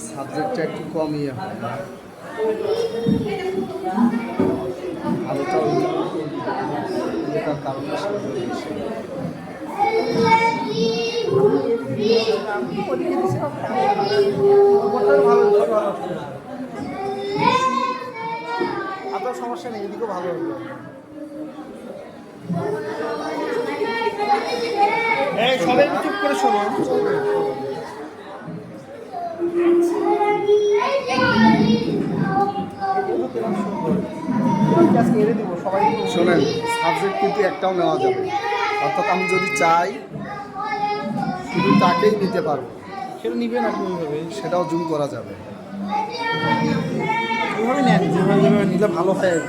সাবজেক্টটা একটু কম ইয়ে হয়। আলোটা তার কারণে আপনার সমস্যা নেই, এদিকেও ভালো হবে। সবাই চুপ করে শোনো। শোনেন, সাবজেক্ট কিন্তু একটাও নেওয়া যাবে, অর্থাৎ আমি যদি চাই শুধু তাকেই নিতে পারবো। সেটা নিবেন আপনি ওইভাবে, সেটাও জুম করা যাবে। ওইভাবে নেন যেভাবে নিলে ভালো হয়।